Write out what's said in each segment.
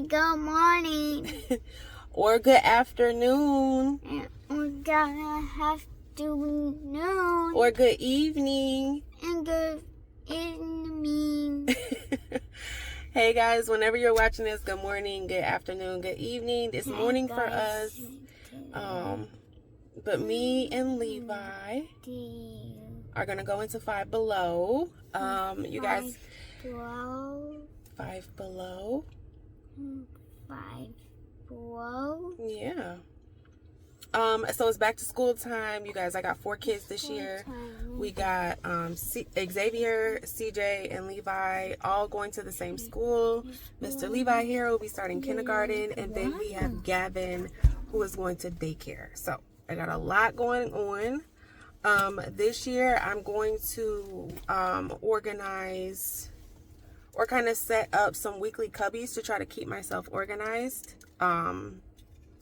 say good morning. Or good afternoon. Or good afternoon. Or good evening. And good evening. Hey guys, whenever you're watching this, good morning, good afternoon, good evening. It's morning for us. But me and Levi are gonna go into Five Below. You guys, Five Below. Yeah. So it's back to school time, you guys. I got 4 kids this year. We got Xavier, CJ, and Levi all going to the same school. Mr. Levi here will be starting kindergarten, and then we have Gavin, who is going to daycare. So I got a lot going on. This year I'm going to organize or kind of set up some weekly cubbies to try to keep myself organized on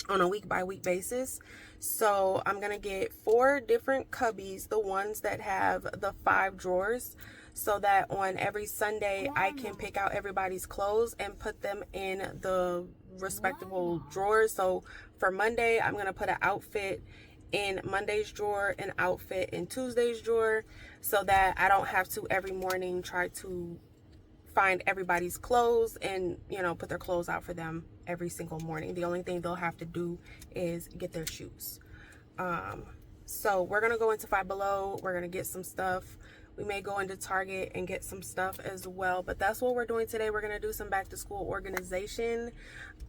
a week-by-week basis. So I'm gonna get 4 different cubbies, the ones that have the 5 drawers, so that on every Sunday I can pick out everybody's clothes and put them in the respectable drawers. So for Monday, I'm gonna put an outfit in Monday's drawer, an outfit in Tuesday's drawer, so that I don't have to every morning try to find everybody's clothes and, you know, put their clothes out for them every single morning. The only thing they'll have to do is get their shoes. So we're gonna go into Five Below. We're gonna get some stuff. We may go into Target and get some stuff as well, but that's what we're doing today. We're gonna do some back to school organization.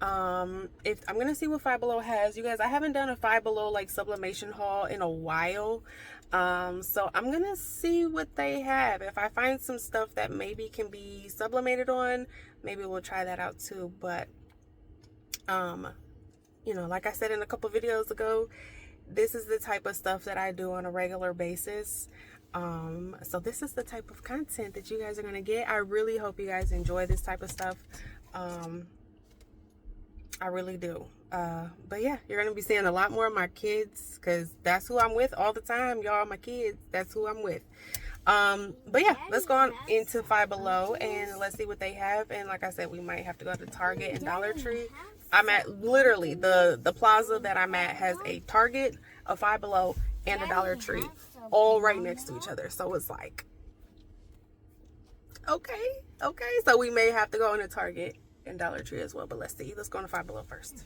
I'm gonna see what Five Below has. You guys, I haven't done a Five Below like sublimation haul in a while. So I'm gonna see what they have. If I find some stuff that maybe can be sublimated on, maybe we'll try that out too. But you know, like I said in a couple videos ago, this is the type of stuff that I do on a regular basis. So this is the type of content that you guys are gonna get. I really hope you guys enjoy this type of stuff. I really do. But yeah, you're gonna be seeing a lot more of my kids, because that's who I'm with all the time, y'all. My kids, that's who I'm with. But yeah, let's go on into Five Below and let's see what they have. And like I said, we might have to go to Target and Dollar Tree. I'm at literally the plaza that I'm at has a Target, a Five Below, and a Dollar Tree all right next to each other. So it's like, okay, so we may have to go into Target and Dollar Tree as well, but let's see. Let's go to Five Below first.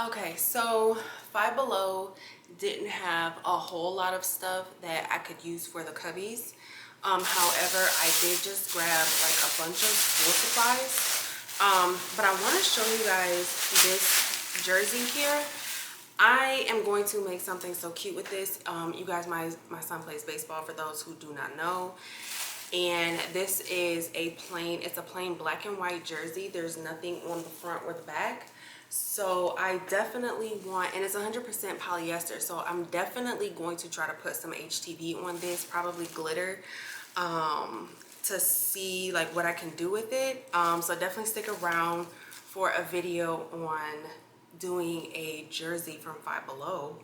Okay, so Five Below didn't have a whole lot of stuff that I could use for the cubbies. However, I did just grab like a bunch of school supplies. But I want to show you guys this jersey here. I am going to make something so cute with this. You guys, my son plays baseball, for those who do not know. And this is it's a plain black and white jersey. There's nothing on the front or the back. So I definitely want, and it's 100% polyester, so I'm definitely going to try to put some HTV on this, probably glitter, to see like what I can do with it. So definitely stick around for a video on doing a jersey from Five Below.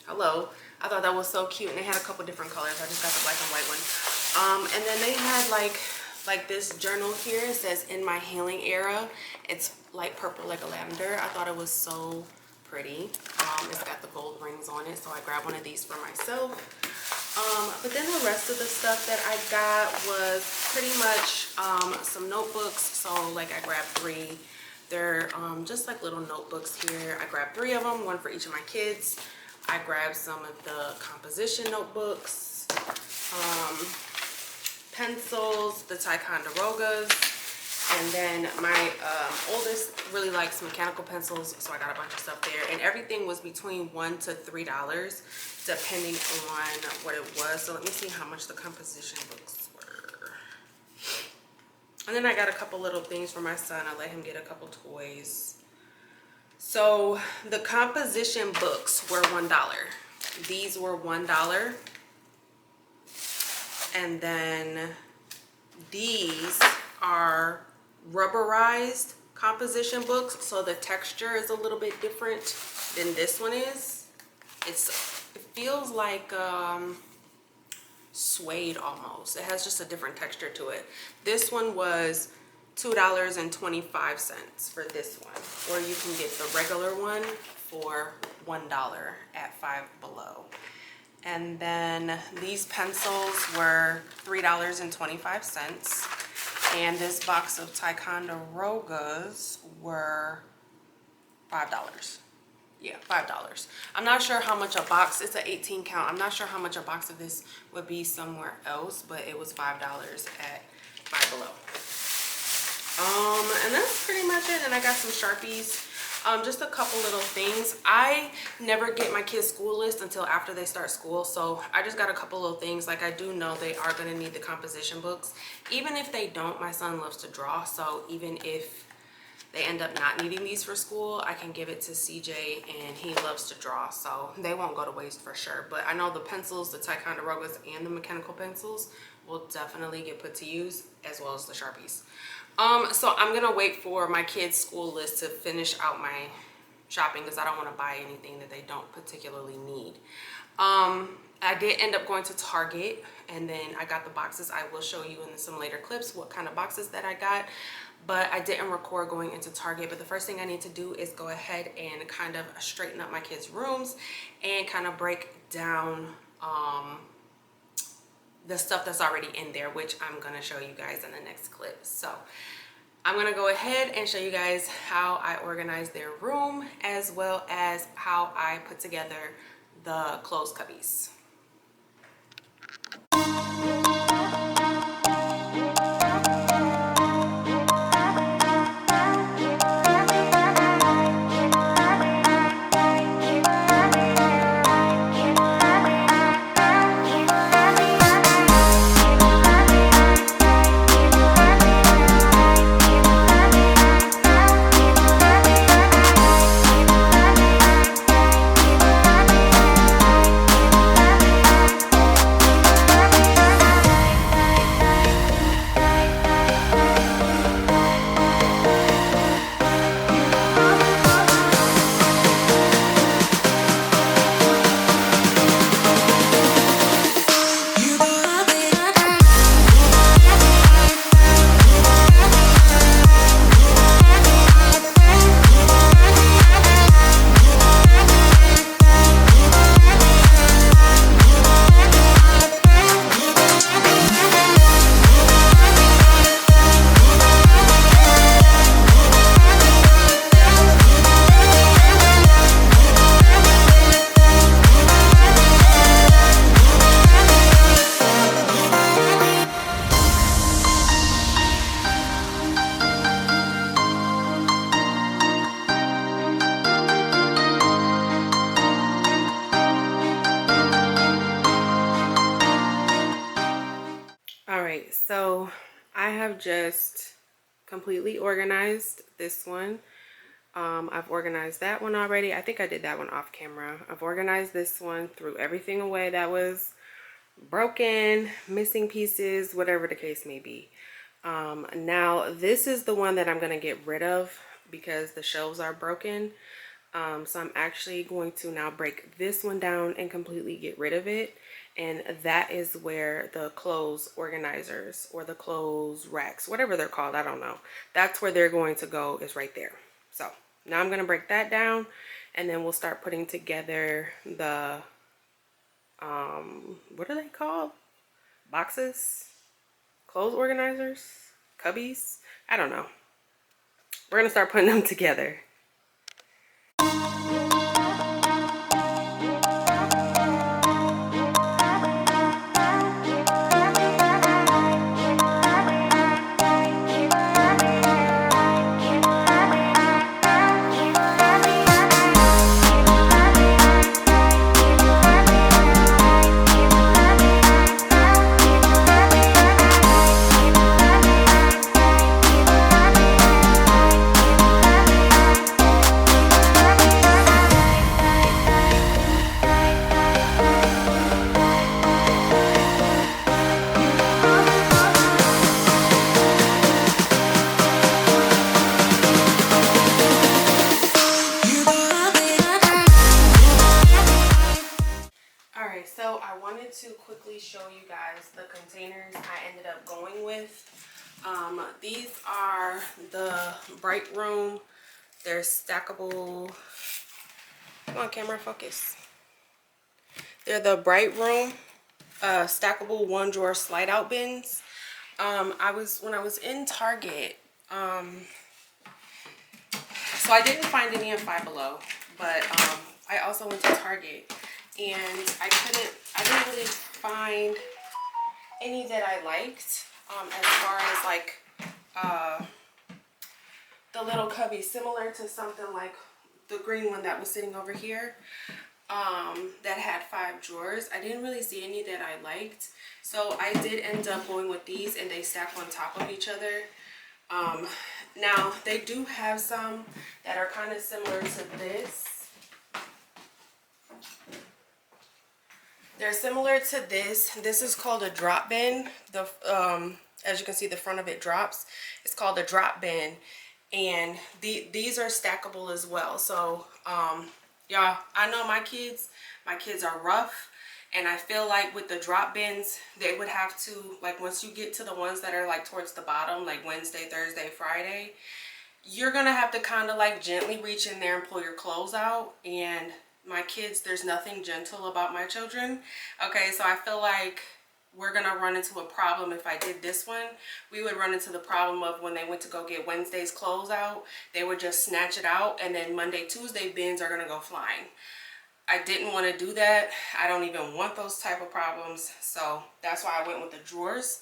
Hello, I thought that was so cute, and they had a couple different colors. I just got the black and white one. And then they had like Like this journal here, it says in my healing era. It's light purple like a lavender. I thought it was so pretty. It's got the gold rings on it, so I grabbed one of these for myself. But then the rest of the stuff that I got was pretty much some notebooks. So like I grabbed 3. They're just like little notebooks here. I grabbed 3 of them, one for each of my kids. I grabbed some of the composition notebooks, pencils, the Ticonderogas, and then my oldest really likes mechanical pencils, so I got a bunch of stuff there. And everything was between $1 to $3 depending on what it was. So let me see how much the composition books were. And then I got a couple little things for my son. I let him get a couple toys. So the composition books were $1. These were $1. And then these are rubberized composition books, so the texture is a little bit different than this one is. It feels like suede almost. It has just a different texture to it. This one was $2.25 for this one, or you can get the regular one for $1 at Five Below. And then these pencils were $3.25. And this box of Ticonderogas were $5. Yeah, $5. I'm not sure how much a box, it's an 18 count. I'm not sure how much a box of this would be somewhere else, but it was $5 at Five Below. And that's pretty much it. And I got some Sharpies. Just a couple little things. I never get my kids' school list until after they start school, so I just got a couple little things. Like I do know they are going to need the composition books. Even if they don't, my son loves to draw, so even if they end up not needing these for school, I can give it to CJ, and he loves to draw, so they won't go to waste for sure. But I know the pencils, the Ticonderogas, and the mechanical pencils will definitely get put to use, as well as the Sharpies. So I'm gonna wait for my kids' school list to finish out my shopping, because I don't want to buy anything that they don't particularly need. I did end up going to Target, and then I got the boxes. I will show you in some later clips what kind of boxes that I got, but I didn't record going into Target. But the first thing I need to do is go ahead and kind of straighten up my kids' rooms and kind of break down the stuff that's already in there, which I'm gonna show you guys in the next clip. So I'm gonna go ahead and show you guys how I organize their room, as well as how I put together the clothes cubbies. So I have just completely organized this one. I've organized that one already. I think I did that one off camera. I've organized this one, threw everything away that was broken, missing pieces, whatever the case may be. Now this is the one that I'm going to get rid of because the shelves are broken. So I'm actually going to now break this one down and completely get rid of it. And that is where the clothes organizers or the clothes racks, whatever they're called, I don't know. That's where they're going to go, is right there. So now I'm gonna break that down, and then we'll start putting together the, what are they called? Boxes? Clothes organizers? Cubbies? I don't know. We're gonna start putting them together. Alright, so I wanted to quickly show you guys the containers I ended up going with. These are the Bright Room. They're stackable. Come on, camera, focus. They're the Bright Room stackable one drawer slide out bins. When I was in Target, so I didn't find any in Five Below, but I also went to Target and I didn't really find any that I liked as far as like the little cubby, similar to something like the green one that was sitting over here, that had 5 drawers. I didn't really see any that I liked, so I did end up going with these, and they stack on top of each other. Now they do have some that are kind of similar to this. They're similar to this. This is called a drop bin. The as you can see, the front of it drops. It's called a drop bin, and these are stackable as well. So y'all, I know my kids are rough, and I feel like with the drop bins, they would have to, like, once you get to the ones that are like towards the bottom, like Wednesday, Thursday, Friday, you're gonna have to kind of like gently reach in there and pull your clothes out. And my kids, there's nothing gentle about my children. Okay, so I feel like we're gonna run into a problem. If I did this one, we would run into the problem of when they went to go get Wednesday's clothes out, they would just snatch it out, and then Monday, Tuesday bins are gonna go flying. I didn't want to do that. I don't even want those type of problems, so that's why I went with the drawers.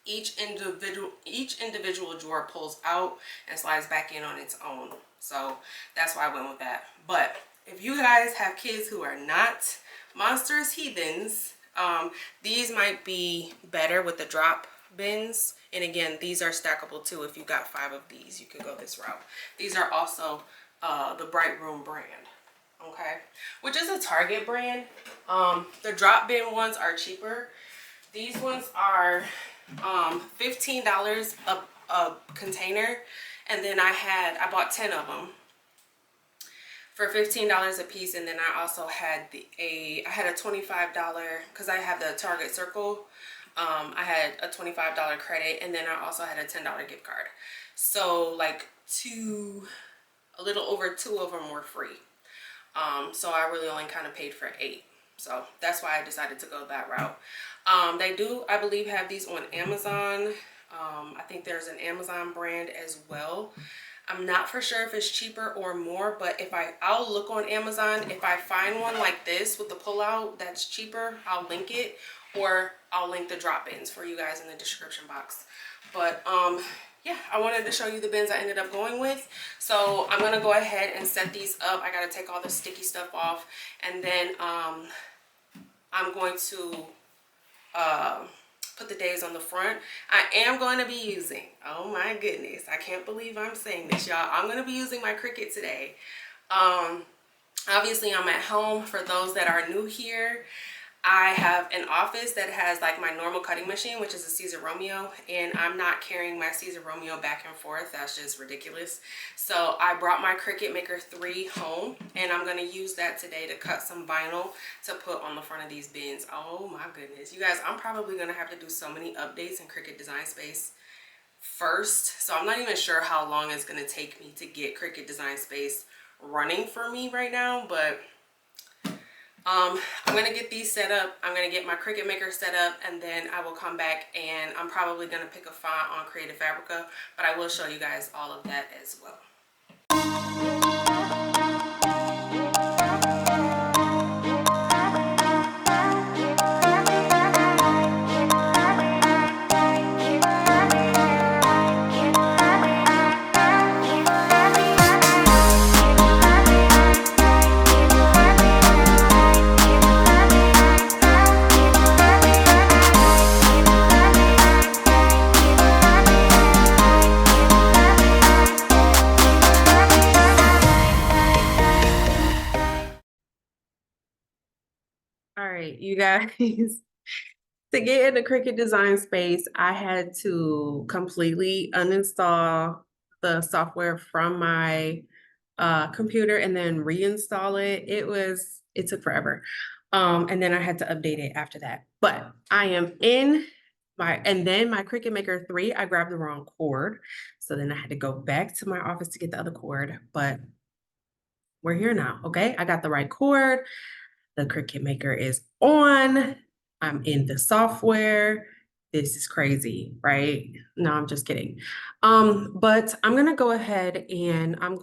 Each individual drawer pulls out and slides back in on its own, so that's why I went with that. But if you guys have kids who are not monstrous heathens, these might be better with the drop bins. And again, these are stackable too. If you got 5 of these, you could go this route. These are also the Bright Room brand, okay, which is a Target brand. The drop bin ones are cheaper. These ones are $15 a container, and then I bought 10 of them for $15 a piece. And then I also had I had a $25, because I have the Target Circle. I had a $25 credit, and then I also had a $10 gift card. So like a little over 2 of them were free. So I really only kind of paid for 8. So that's why I decided to go that route. They do, I believe, have these on Amazon. I think there's an Amazon brand as well. I'm not for sure if it's cheaper or more, but I'll look on Amazon. If I find one like this with the pullout that's cheaper, I'll link it, or I'll link the drop bins for you guys in the description box. But yeah, I wanted to show you the bins I ended up going with. So I'm gonna go ahead and set these up. I gotta take all the sticky stuff off, and then I'm going to put the days on the front. I am going to be using, oh my goodness, I can't believe I'm saying this, y'all. I'm going to be using my Cricut today. Obviously I'm at home. For those that are new here, I have an office that has like my normal cutting machine, which is a Siser Romeo, and I'm not carrying my Siser Romeo back and forth. That's just ridiculous. So I brought my Cricut Maker 3 home, and I'm going to use that today to cut some vinyl to put on the front of these bins. Oh my goodness. You guys, I'm probably going to have to do so many updates in Cricut Design Space first. So I'm not even sure how long it's going to take me to get Cricut Design Space running for me right now, but I'm going to get these set up. I'm going to get my Cricut Maker set up, and then I will come back and I'm probably going to pick a font on Creative Fabrica, but I will show you guys all of that as well. All right, you guys, to get into Cricut Design Space, I had to completely uninstall the software from my computer and then reinstall it. It took forever. And then I had to update it after that. But I am in and then my Cricut Maker 3, I grabbed the wrong cord. So then I had to go back to my office to get the other cord, but we're here now, okay? I got the right cord. The Cricut Maker is on. I'm in the software. This is crazy, right? No, I'm just kidding. But I'm gonna go ahead and I'm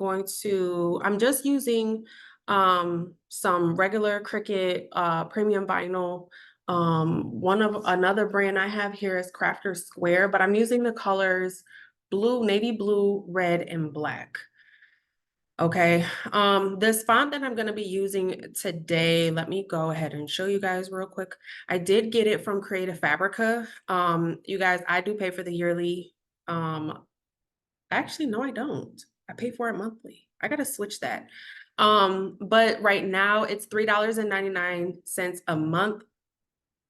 just using some regular Cricut premium vinyl. Another brand I have here is Crafter Square, but I'm using the colors blue, navy blue, red, and black. Okay, this font that I'm going to be using today, let me go ahead and show you guys real quick. I did get it from Creative Fabrica. You guys, I do pay for the yearly. Actually, no, I don't. I pay for it monthly. I got to switch that. But right now it's $3.99 a month,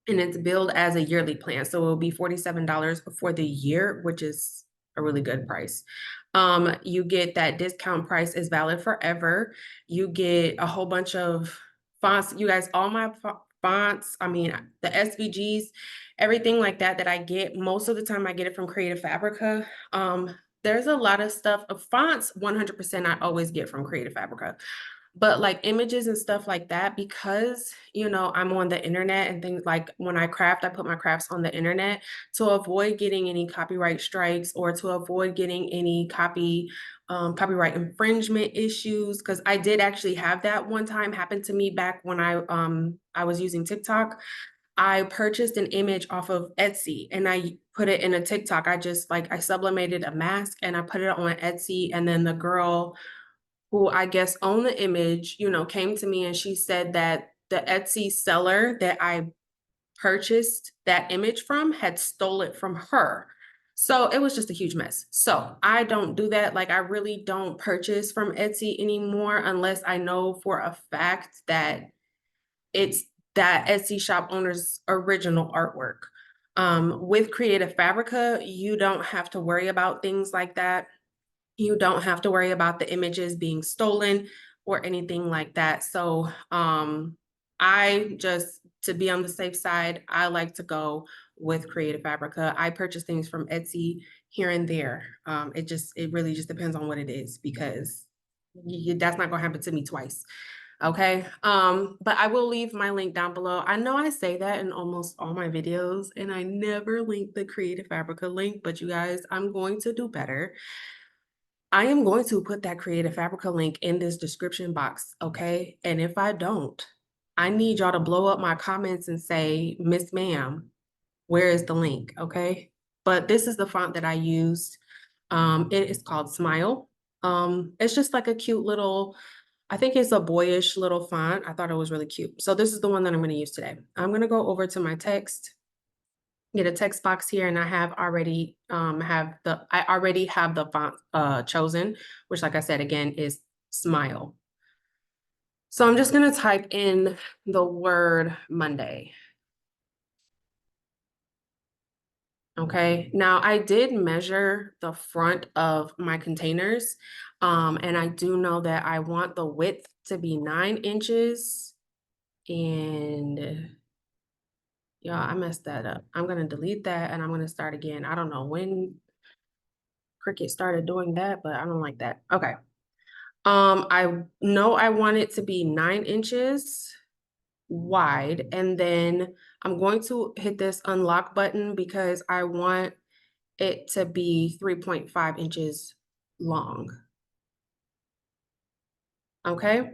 and it's billed as a yearly plan. So it will be $47 for the year, which is a really good price. You get that discount price is valid forever. You get a whole bunch of fonts. You guys, all my fonts, I mean, the SVGs, everything like that I get, most of the time I get it from Creative Fabrica. There's a lot of stuff of fonts, 100% I always get from Creative Fabrica. But like images and stuff like that, because, I'm on the internet and things like when I craft, I put my crafts on the internet to avoid getting any copyright strikes or to avoid getting any copyright infringement issues. Because I did actually have that one time happen to me back when I was using TikTok. I purchased an image off of Etsy and I put it in a TikTok. I sublimated a mask and I put it on Etsy, and then the girl who I guess owned the image, came to me and she said that the Etsy seller that I purchased that image from had stole it from her. So it was just a huge mess. So I don't do that. Like, I really don't purchase from Etsy anymore unless I know for a fact that it's that Etsy shop owner's original artwork. With Creative Fabrica, you don't have to worry about things like that. You don't have to worry about the images being stolen or anything like that. So to be on the safe side, I like to go with Creative Fabrica. I purchase things from Etsy here and there. It really just depends on what it is, because that's not gonna happen to me twice. Okay. But I will leave my link down below. I know I say that in almost all my videos and I never link the Creative Fabrica link, but you guys, I'm going to do better. I am going to put that Creative Fabrica link in this description box, okay? And if I don't, I need y'all to blow up my comments and say, Miss Ma'am, where is the link, okay? But this is the font that I used. It is called Smile. It's just like a cute little, I think it's a boyish little font. I thought it was really cute. So this is the one that I'm gonna use today. I'm gonna go over to my text, get a text box here, and I already have the font chosen, which, like I said, again, is Smile. So I'm just gonna type in the word Monday. Okay, now I did measure the front of my containers, and I do know that I want the width to be 9 inches. And yeah, I messed that up. I'm gonna delete that and I'm gonna start again. I don't know when Cricut started doing that, but I don't like that. Okay. I know I want it to be 9 inches wide, and then I'm going to hit this unlock button because I want it to be 3.5 inches long. Okay.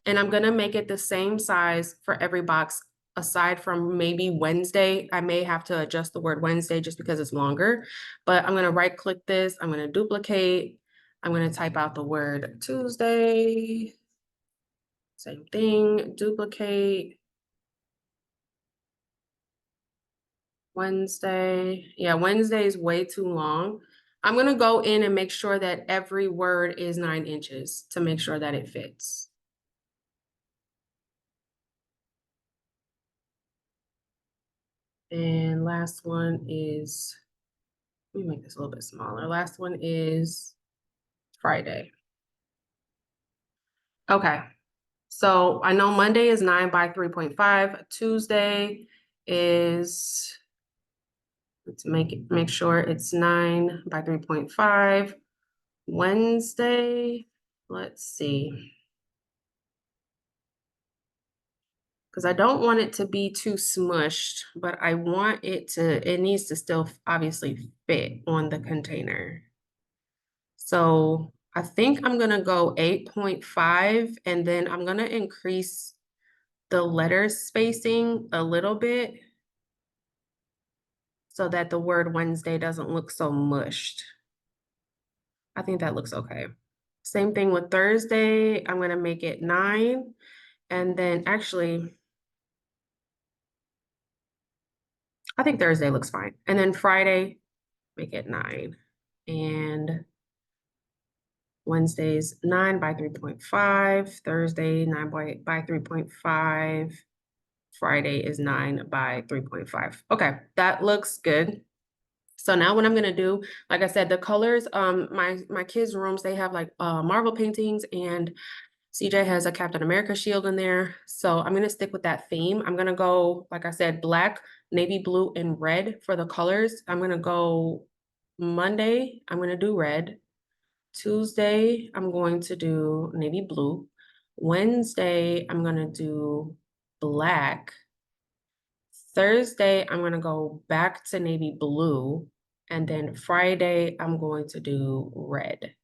And I'm gonna make it the same size for every box aside from maybe Wednesday. I may have to adjust the word Wednesday just because it's longer, but I'm gonna right click this, I'm gonna duplicate, I'm gonna type out the word Tuesday, same thing, duplicate, Wednesday. Yeah, Wednesday is way too long. I'm gonna go in and make sure that every word is 9 inches to make sure that it fits. And last one is, let me make this a little bit smaller. Last one is Friday. Okay, so I know Monday is 9 by 3.5. Tuesday is, let's make sure it's 9 by 3.5. Wednesday, let's see. Because I don't want it to be too smushed, but I want it needs to still obviously fit on the container. So I think I'm gonna go 8.5 and then I'm gonna increase the letter spacing a little bit so that the word Wednesday doesn't look so mushed. I think that looks okay. Same thing with Thursday. I'm gonna make it 9. And then actually, I think Thursday looks fine. And then Friday, make it 9. And Wednesday's 9 by 3.5. Thursday, 9 by 3.5. Friday is 9 by 3.5. Okay, that looks good. So now what I'm gonna do, like I said, the colors, my kids' rooms, they have like Marvel paintings, and CJ has a Captain America shield in there. So I'm gonna stick with that theme. I'm gonna go, like I said, black, navy blue, and red for the colors. I'm gonna go Monday, I'm gonna do red. Tuesday, I'm going to do navy blue. Wednesday, I'm gonna do black. Thursday, I'm gonna go back to navy blue. And then Friday, I'm going to do red.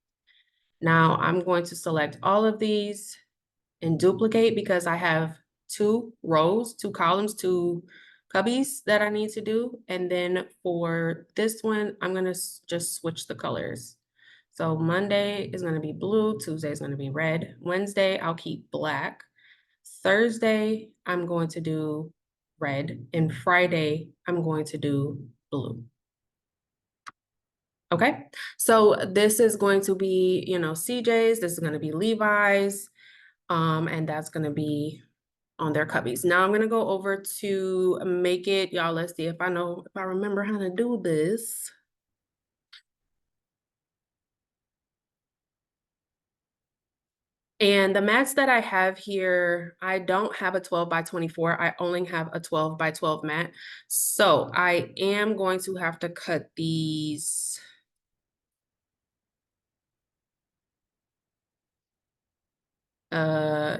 Now I'm going to select all of these and duplicate because I have 2 rows, 2 columns, 2 cubbies that I need to do. And then for this one, I'm gonna just switch the colors. So Monday is gonna be blue, Tuesday is gonna be red. Wednesday, I'll keep black. Thursday, I'm going to do red, and Friday, I'm going to do blue. Okay, so this is going to be, CJ's, this is gonna be Levi's, and that's gonna be on their cubbies. Now I'm gonna go over to make it, y'all, let's see if I remember how to do this. And the mats that I have here, I don't have a 12 by 24. I only have a 12 by 12 mat. So I am going to have to cut these.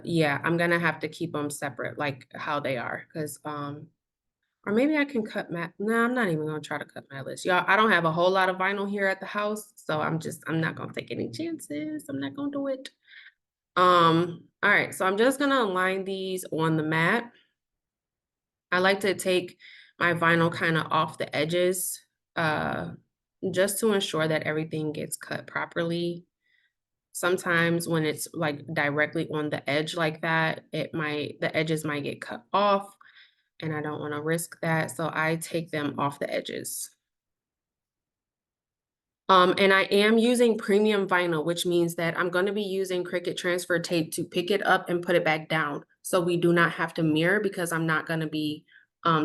Yeah, I'm gonna have to keep them separate, like how they are, because or maybe I can cut mat. No, I'm not even gonna try to cut matless. Y'all, I don't have a whole lot of vinyl here at the house, so I'm not gonna take any chances. I'm not gonna do it. All right, so I'm just gonna align these on the mat. I like to take my vinyl kind of off the edges, uh, just to ensure that everything gets cut properly. Sometimes when it's like directly on the edge like that, the edges might get cut off, and I don't want to risk that. So I take them off the edges. And I am using premium vinyl, which means that I'm going to be using Cricut transfer tape to pick it up and put it back down. So we do not have to mirror, because I'm not going to be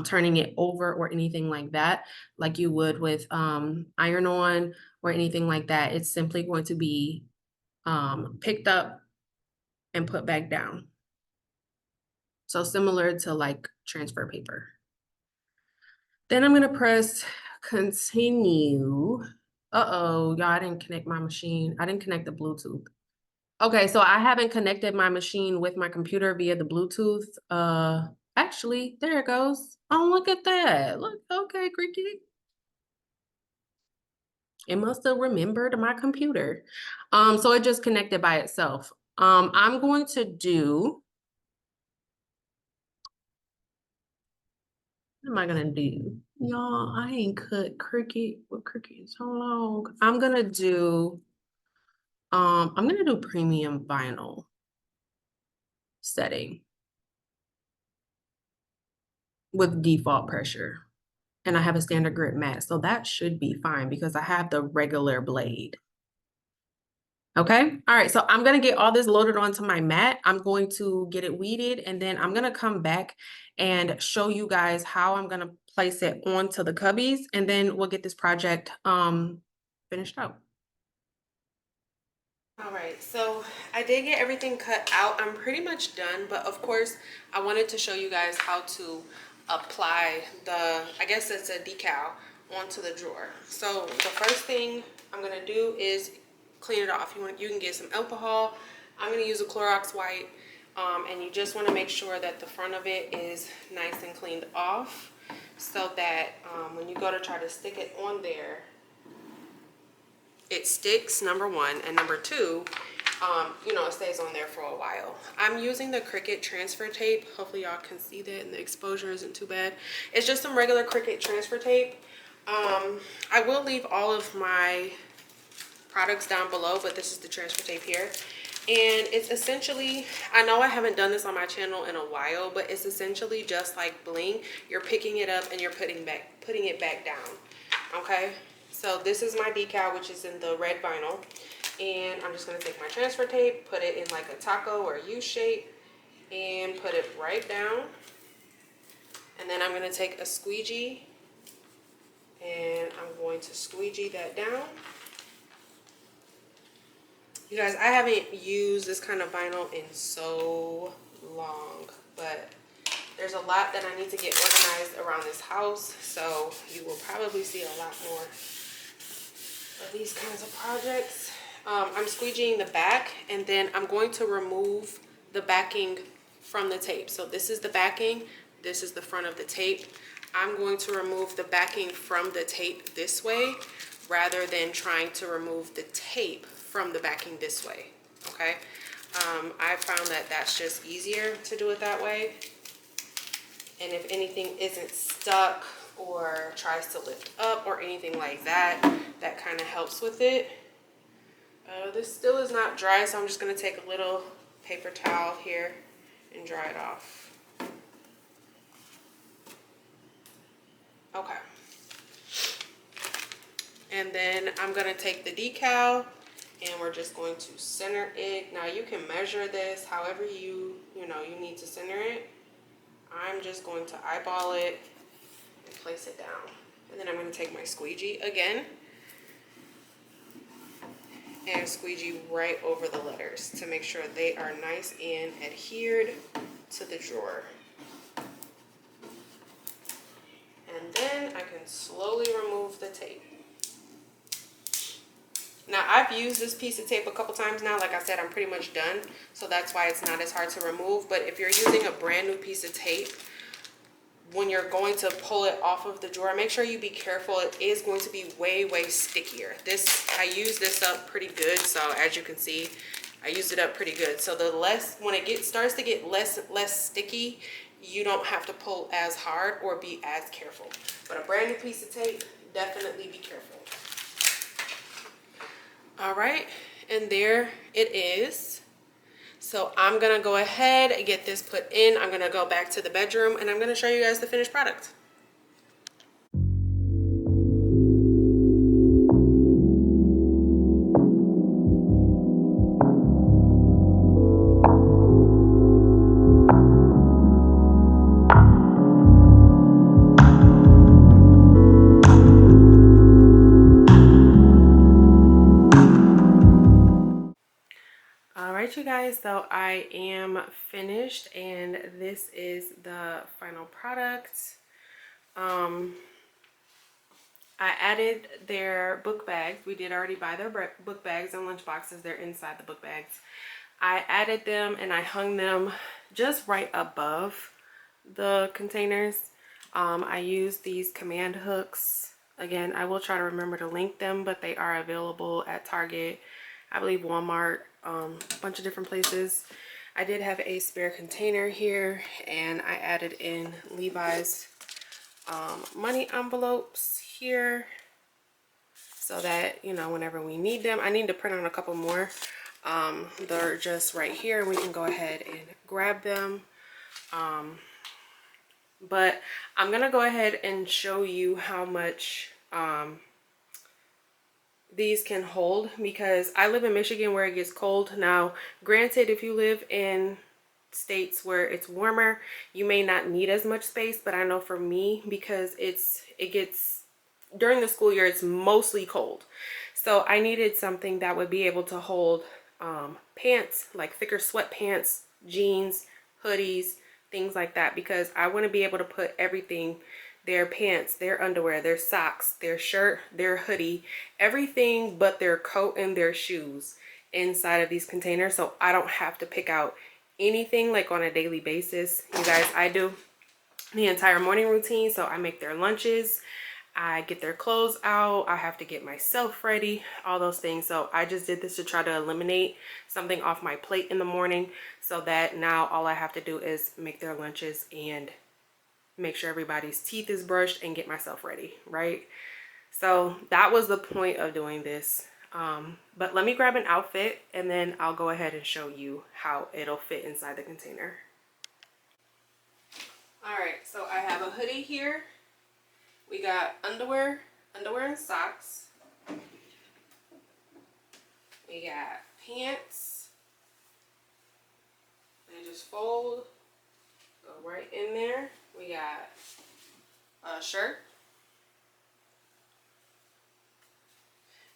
turning it over or anything like that, like you would with iron on or anything like that. It's simply going to be picked up and put back down. So similar to like transfer paper. Then I'm going to press continue. Uh-oh, y'all, I didn't connect my machine. I didn't connect the Bluetooth. Okay, so I haven't connected my machine with my computer via the Bluetooth. Actually, there it goes. Oh, look at that. Look, okay, Cricut. It must have remembered my computer. So it just connected by itself. I'm going to do, what am I gonna do? Y'all, I ain't cut Cricut with Cricut so long. I'm gonna do premium vinyl setting with default pressure. And I have a standard grit mat, so that should be fine because I have the regular blade. Okay, all right, so I'm gonna get all this loaded onto my mat. I'm going to get it weeded, and then I'm gonna come back and show you guys how I'm gonna place it onto the cubbies, and then we'll get this project finished out. All right, so I did get everything cut out. I'm pretty much done, but of course I wanted to show you guys how to apply the, I guess it's a decal, onto the drawer. So the first thing I'm gonna do is clean it off. You can get some alcohol. I'm gonna use a Clorox white, and you just wanna make sure that the front of it is nice and cleaned off, so that when you go to try to stick it on there, it sticks, number one, and number two, you know, it stays on there for a while. I'm using the Cricut transfer tape. Hopefully y'all can see that and the exposure isn't too bad. It's just some regular Cricut transfer tape. I will leave all of my products down below, but this is the transfer tape here. And it's essentially, I know I haven't done this on my channel in a while, but it's essentially just like bling. You're picking it up and you're putting it back down, okay? So this is my decal, which is in the red vinyl. And I'm just gonna take my transfer tape, put it in like a taco or U shape, and put it right down. And then I'm gonna take a squeegee, and I'm going to squeegee that down. You guys, I haven't used this kind of vinyl in so long, but there's a lot that I need to get organized around this house, so you will probably see a lot more of these kinds of projects. I'm squeegeeing the back, and then I'm going to remove the backing from the tape. So this is the backing, this is the front of the tape. I'm going to remove the backing from the tape this way, rather than trying to remove the tape from the backing this way, okay? I found that that's just easier to do it that way. And if anything isn't stuck or tries to lift up or anything like that, that kind of helps with it. This still is not dry, so I'm just gonna take a little paper towel here and dry it off. Okay. And then I'm gonna take the decal and we're just going to center it. Now you can measure this however you need to center it. I'm just going to eyeball it and place it down. And then I'm going to take my squeegee again and squeegee right over the letters to make sure they are nice and adhered to the drawer. And then I can slowly remove the tape. Now I've used this piece of tape a couple times now. Like I said, I'm pretty much done, so that's why it's not as hard to remove. But if you're using a brand new piece of tape, when you're going to pull it off of the drawer, make sure you be careful. It is going to be way stickier. I used this up pretty good, so as you can see, I used it up pretty good. So when it starts to get less sticky, you don't have to pull as hard or be as careful. But a brand new piece of tape, definitely be careful. All right, and there it is. So I'm gonna go ahead and get this put in. I'm gonna go back to the bedroom and I'm gonna show you guys the finished product. All right, you guys, so I am finished and this is the final product. I added their book bags. We did already buy their book bags and lunch boxes. They're inside the book bags. I added them and I hung them just right above the containers. I used these command hooks. Again, I will try to remember to link them, but they are available at Target, I believe Walmart, a bunch of different places. I did have a spare container here and I added in Levi's money envelopes here so that, you know, whenever we need them. I need to print on a couple more. They're just right here. We can go ahead and grab them. But I'm gonna go ahead and show you how much these can hold, because I live in Michigan where it gets cold. Now granted, if you live in states where it's warmer, you may not need as much space, but I know for me, because it gets, during the school year, it's mostly cold, so I needed something that would be able to hold pants, like thicker sweatpants, jeans, hoodies, things like that, because I want to be able to put everything, their pants, their underwear, their socks, their shirt, their hoodie, everything but their coat and their shoes inside of these containers, so I don't have to pick out anything like on a daily basis. You guys, I do the entire morning routine, so I make their lunches, I get their clothes out, I have to get myself ready, all those things. So I just did this to try to eliminate something off my plate in the morning, so that now all I have to do is make their lunches and make sure everybody's teeth is brushed and get myself ready, right? So that was the point of doing this. But let me grab an outfit and then I'll go ahead and show you how it'll fit inside the container. All right, so I have a hoodie here. We got underwear and socks. We got pants. They just fold, go right in there. We got a shirt.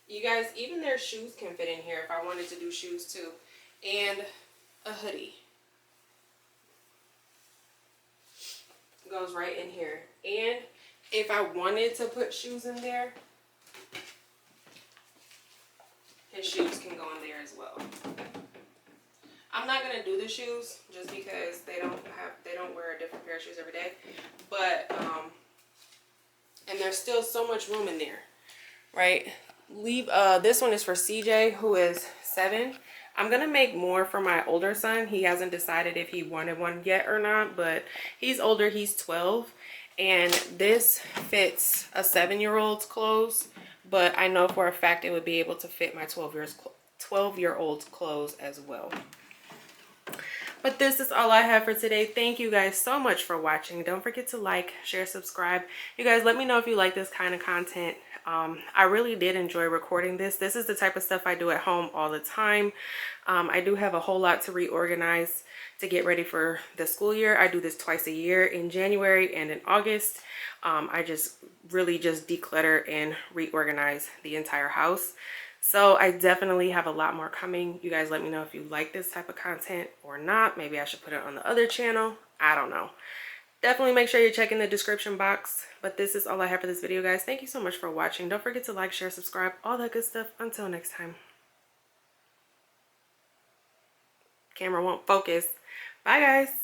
You guys, even their shoes can fit in here if I wanted to do shoes too. And a hoodie. Goes right in here. And if I wanted to put shoes in there, his shoes can go in there as well. I'm not gonna do the shoes just because they don't wear a different pair of shoes every day. But and there's still so much room in there, right? This one is for CJ, who is 7. I'm gonna make more for my older son. He hasn't decided if he wanted one yet or not, but he's older, he's 12, and this fits a 7-year-old's clothes, but I know for a fact it would be able to fit my 12-year-old's clothes as well. But this is all I have for today. Thank you guys so much for watching. Don't forget to like, share, subscribe. You guys, let me know if you like this kind of content. I really did enjoy recording this. This is the type of stuff I do at home all the time. I do have a whole lot to reorganize to get ready for the school year. I do this twice a year, in January and in August. I just really just declutter and reorganize the entire house. So I definitely have a lot more coming. You guys let me know if you like this type of content or not. Maybe I should put it on the other channel. I don't know. Definitely make sure you're checking the description box. But this is all I have for this video, guys. Thank you so much for watching. Don't forget to like, share, subscribe, all that good stuff. Until next time. Camera won't focus. Bye, guys.